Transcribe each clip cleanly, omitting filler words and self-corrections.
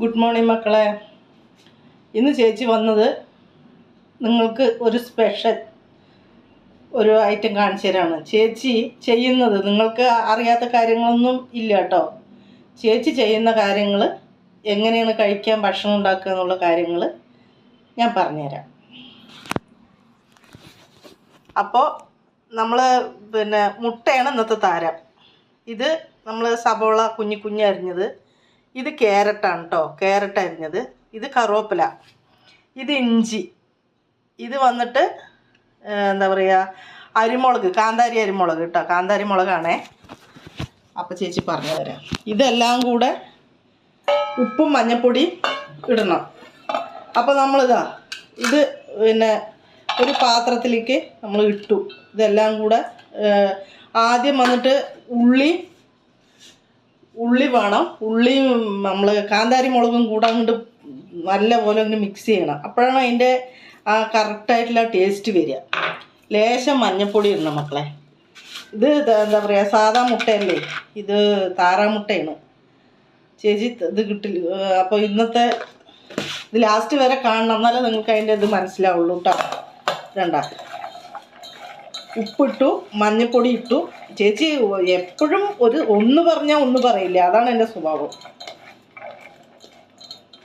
Good morning മക്കളെ. ഇന്ന് ചേച്ചി വന്നത് നിങ്ങൾക്ക് ഒരു സ്പെഷ്യൽ ഒരു ഐറ്റം കാണിച്ചു തരാണ്. ചേച്ചി ചെയ്യുന്നത് നിങ്ങൾക്ക് അറിയാത്ത കാര്യങ്ങളൊന്നും ഇല്ല കേട്ടോ. ചേച്ചി ചെയ്യുന്ന കാര്യങ്ങൾ എങ്ങനെയാണ് കഴിക്കാൻ ഭക്ഷണം ഉണ്ടാക്കുക എന്നുള്ള കാര്യങ്ങൾ ഞാൻ പറഞ്ഞുതരാം. അപ്പോൾ നമ്മൾ മുട്ടയാണ് ഇന്നത്തെ താരം. ഇത് നമ്മൾ സബോള കുഞ്ഞു അരിഞ്ഞത്, ഇത് ക്യാരറ്റാണ് കേട്ടോ, ക്യാരറ്റ് അരിഞ്ഞത്, ഇത് കറുവേപ്പില, ഇത് ഇഞ്ചി, ഇത് വന്നിട്ട് എന്താ പറയുക അരിമുളക്, കാന്താരി അരിമുളക് കേട്ടോ, കാന്താരി മുളകാണേ. അപ്പോൾ ചേച്ചി പറഞ്ഞു തരാം. ഇതെല്ലാം കൂടെ ഉപ്പും മഞ്ഞൾപ്പൊടി ഇടണം. അപ്പോൾ നമ്മളിതാ ഇത് ഒരു പാത്രത്തിലേക്ക് നമ്മൾ ഇട്ടു. ഇതെല്ലാം കൂടെ ആദ്യം വന്നിട്ട് ഉള്ളി വേണം. ഉള്ളിയും നമ്മൾ കാന്താരി മുളകും കൂടെ അങ്ങോട്ട് നല്ലപോലെ അങ്ങോട്ട് മിക്സ് ചെയ്യണം. അപ്പോഴാണ് അതിൻ്റെ ആ കറക്റ്റായിട്ടുള്ള ടേസ്റ്റ് വരിക. ലേശം മഞ്ഞൾപ്പൊടി ഇടണം മക്കളെ. ഇത് എന്താ പറയുക സാധാ മുട്ടയല്ലേ, ഇത് താറാമുട്ടയാണ്. ചേച്ചി ഇത് കിട്ടില്ല. അപ്പോൾ ഇന്നത്തെ ഇത് ലാസ്റ്റ് വരെ കാണണം, എന്നാലേ നിങ്ങൾക്ക് അതിൻ്റെ ഇത് മനസ്സിലാവുള്ളൂ കേട്ടോ. രണ്ടാ ഉപ്പിട്ടു, മഞ്ഞൾപ്പൊടി ഇട്ടു. ചേച്ചി എപ്പോഴും ഒന്ന് പറഞ്ഞാൽ ഒന്ന് പറയില്ല, അതാണ് എൻ്റെ സ്വഭാവം.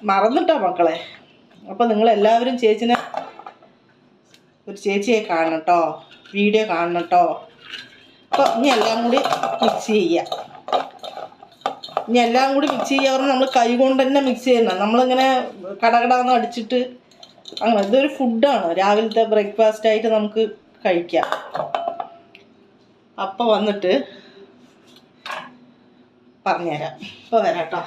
മറന്നിട്ടാ മക്കളെ. അപ്പോൾ നിങ്ങളെല്ലാവരും ചേച്ചിയെ കാണണം കേട്ടോ, വീഡിയോ കാണണം കേട്ടോ. അപ്പോൾ ഇനി എല്ലാം കൂടി മിക്സ് ചെയ്യുക. പറഞ്ഞാൽ നമ്മൾ കൈ കൊണ്ട് തന്നെ മിക്സ് ചെയ്യണം. നമ്മളിങ്ങനെ കടകടാന്ന് അടിച്ചിട്ട് അങ്ങനെ. ഇതൊരു ഫുഡാണ്, രാവിലത്തെ ബ്രേക്ക്ഫാസ്റ്റായിട്ട് നമുക്ക് കഴിക്കാം. അപ്പോൾ വന്നിട്ട് പറഞ്ഞുതരാം. ഇപ്പോൾ വരാം കേട്ടോ.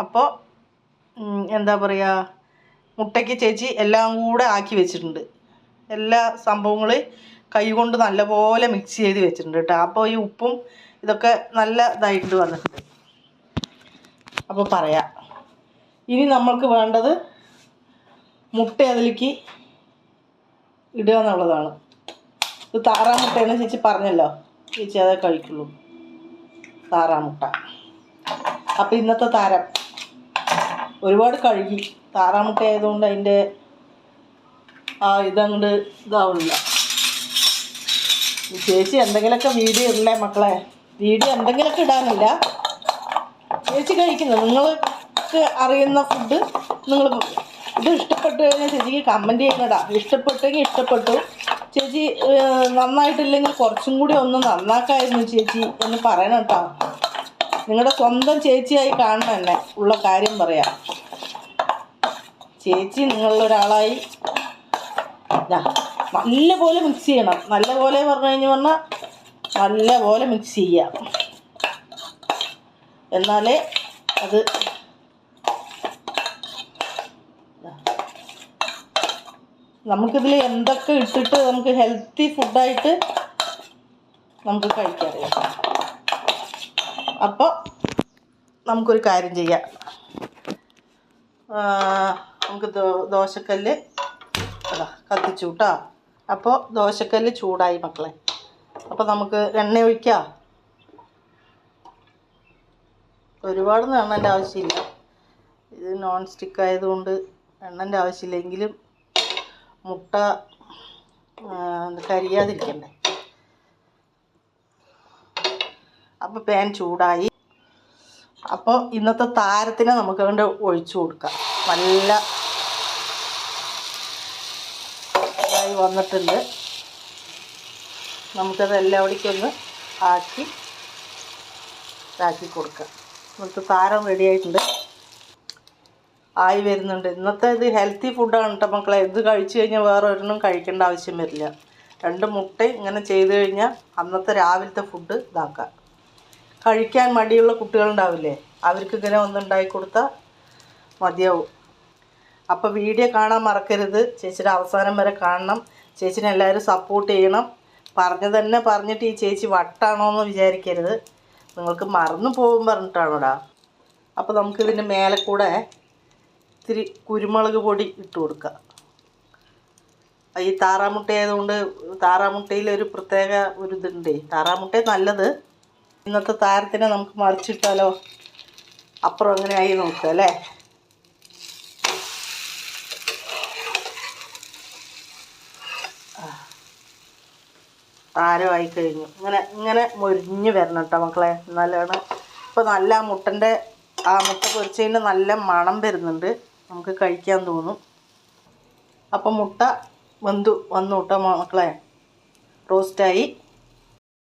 അപ്പോൾ എന്താ പറയുക, മുട്ടയ്ക്ക് ചേച്ചി എല്ലാം കൂടെ ആക്കി വെച്ചിട്ടുണ്ട്. എല്ലാ സംഭവങ്ങളും കൈകൊണ്ട് നല്ലപോലെ മിക്സ് ചെയ്ത് വെച്ചിട്ടുണ്ട് കേട്ടോ. അപ്പോൾ ഈ ഉപ്പും ഇതൊക്കെ നല്ല ഇതായിട്ട് വന്നിട്ടുണ്ട്. അപ്പോൾ പറയാം. ഇനി നമ്മൾക്ക് വേണ്ടത് മുട്ട അതിലേക്ക് ഇടുക എന്നുള്ളതാണ്. ഇത് താറാമുട്ടയാണ് ചേച്ചി പറഞ്ഞല്ലോ, ചേച്ചി അതേ കഴിക്കുള്ളൂ, താറാമുട്ട. അപ്പോൾ ഇന്നത്തെ താരം ഒരുപാട് കഴുകി, താറാമുട്ട ആയതുകൊണ്ട് അതിൻ്റെ ഇതങ്ങോട്ട് ഇതാവുന്നില്ല. ചേച്ചി എന്തെങ്കിലുമൊക്കെ വീഡിയോ ഇടണേ മക്കളെ, വീഡിയോ എന്തെങ്കിലുമൊക്കെ ഇടാനില്ല. ചേച്ചി കഴിക്കുന്നത് നിങ്ങൾക്ക് അറിയുന്ന ഫുഡ് നിങ്ങൾ ഇത് ഇഷ്ടപ്പെട്ടു കഴിഞ്ഞാൽ ചേച്ചിക്ക് കമൻറ്റ് ചെയ്യുന്നതാ. ഇഷ്ടപ്പെട്ടെങ്കിൽ ഇഷ്ടപ്പെട്ടു, ചേച്ചി നന്നായിട്ടില്ലെങ്കിൽ കുറച്ചും കൂടി ഒന്ന് നന്നാക്കായിരുന്നു ചേച്ചി എന്ന് പറയണം കേട്ടോ. നിങ്ങളുടെ സ്വന്തം ചേച്ചിയായി കാണണം എന്നെ, ഉള്ള കാര്യം പറയാം. ചേച്ചി നിങ്ങളൊരാളായി നല്ലപോലെ മിക്സ് ചെയ്യണം. നല്ലപോലെ പറഞ്ഞാൽ നല്ലപോലെ മിക്സ് ചെയ്യാം, എന്നാലേ അത് നമുക്കിതിൽ എന്തൊക്കെ ഇട്ടിട്ട് നമുക്ക് ഹെൽത്തി ഫുഡായിട്ട് നമുക്ക് കഴിക്കാറിയാം. അപ്പോൾ നമുക്കൊരു കാര്യം ചെയ്യാം. നമുക്ക് ദോശക്കല്ല് കത്തിച്ചു കേട്ടോ. അപ്പോൾ ദോശക്കല്ല് ചൂടായി മക്കളെ. അപ്പോൾ നമുക്ക് എണ്ണ ഒഴിക്കാം. ഒരുപാട് എണ്ണൻ്റെ ആവശ്യമില്ല, ഇത് നോൺ സ്റ്റിക്ക് ആയതുകൊണ്ട് എണ്ണൻ്റെ ആവശ്യമില്ലെങ്കിലും മുട്ട കരിയാതിരിക്കണ്ടേ. അപ്പോൾ പാൻ ചൂടായി. അപ്പോൾ ഇന്നത്തെ താരത്തിനെ നമുക്ക് അതുകൊണ്ട് ഒഴിച്ചു കൊടുക്കാം. നല്ല ഇതായി വന്നിട്ടുണ്ട്. നമുക്കത് എല്ലാവിടേക്കൊന്ന് ഇതാക്കി കൊടുക്കാം. ഇന്നത്തെ താരം റെഡി ആയിട്ടുണ്ട്, ആയി വരുന്നുണ്ട്. ഇന്നത്തെ ഇത് ഹെൽത്തി ഫുഡാണ് കേട്ടോ മക്കളെ. ഇത് കഴിച്ചു കഴിഞ്ഞാൽ വേറെ ഒരെണ്ണം കഴിക്കേണ്ട ആവശ്യം വരില്ല. 2 മുട്ട ഇങ്ങനെ ചെയ്ത് കഴിഞ്ഞാൽ അന്നത്തെ രാവിലത്തെ ഫുഡ് ഇതാക്കാം. കഴിക്കാൻ മടിയുള്ള കുട്ടികളുണ്ടാവില്ലേ, അവർക്ക് ഇങ്ങനെ ഒന്നുണ്ടാക്കി കൊടുത്താൽ മതിയാവും. അപ്പോൾ വീഡിയോ കാണാൻ മറക്കരുത്. ചേച്ചിയുടെ അവസാനം വരെ കാണണം. ചേച്ചിനെ എല്ലാവരും സപ്പോർട്ട് ചെയ്യണം. പറഞ്ഞിട്ട് ഈ ചേച്ചി വട്ടാണോ എന്ന് വിചാരിക്കരുത്. നിങ്ങൾക്ക് മറന്നു പോകും പറഞ്ഞിട്ടാണോടാ. അപ്പോൾ നമുക്കിതിൻ്റെ മേലെ കൂടെ ഇത്തിരി കുരുമുളക് പൊടി ഇട്ട് കൊടുക്കാം. ഈ താറാമുട്ട ആയതുകൊണ്ട് താറാമുട്ടയിലൊരു പ്രത്യേക ഒരു ഇതുണ്ട്. താറാമുട്ട നല്ലത്. ഇന്നത്തെ താരത്തിനെ നമുക്ക് മറിച്ചിട്ടാലോ? അപ്പുറം അങ്ങനെ ആയി നോക്കുക അല്ലേ? താരമായി കഴിഞ്ഞു. ഇങ്ങനെ മൊരിഞ്ഞ് വരണം കേട്ടോ മക്കളെ, എന്നാലാണ്. ഇപ്പോൾ നല്ല മുട്ട പൊരിച്ചതിൻ്റെ നല്ല മണം വരുന്നുണ്ട്, നമുക്ക് കഴിക്കാൻ തോന്നും. അപ്പം മുട്ട വന്നു കേട്ടോ മക്കളെ, റോസ്റ്റായി.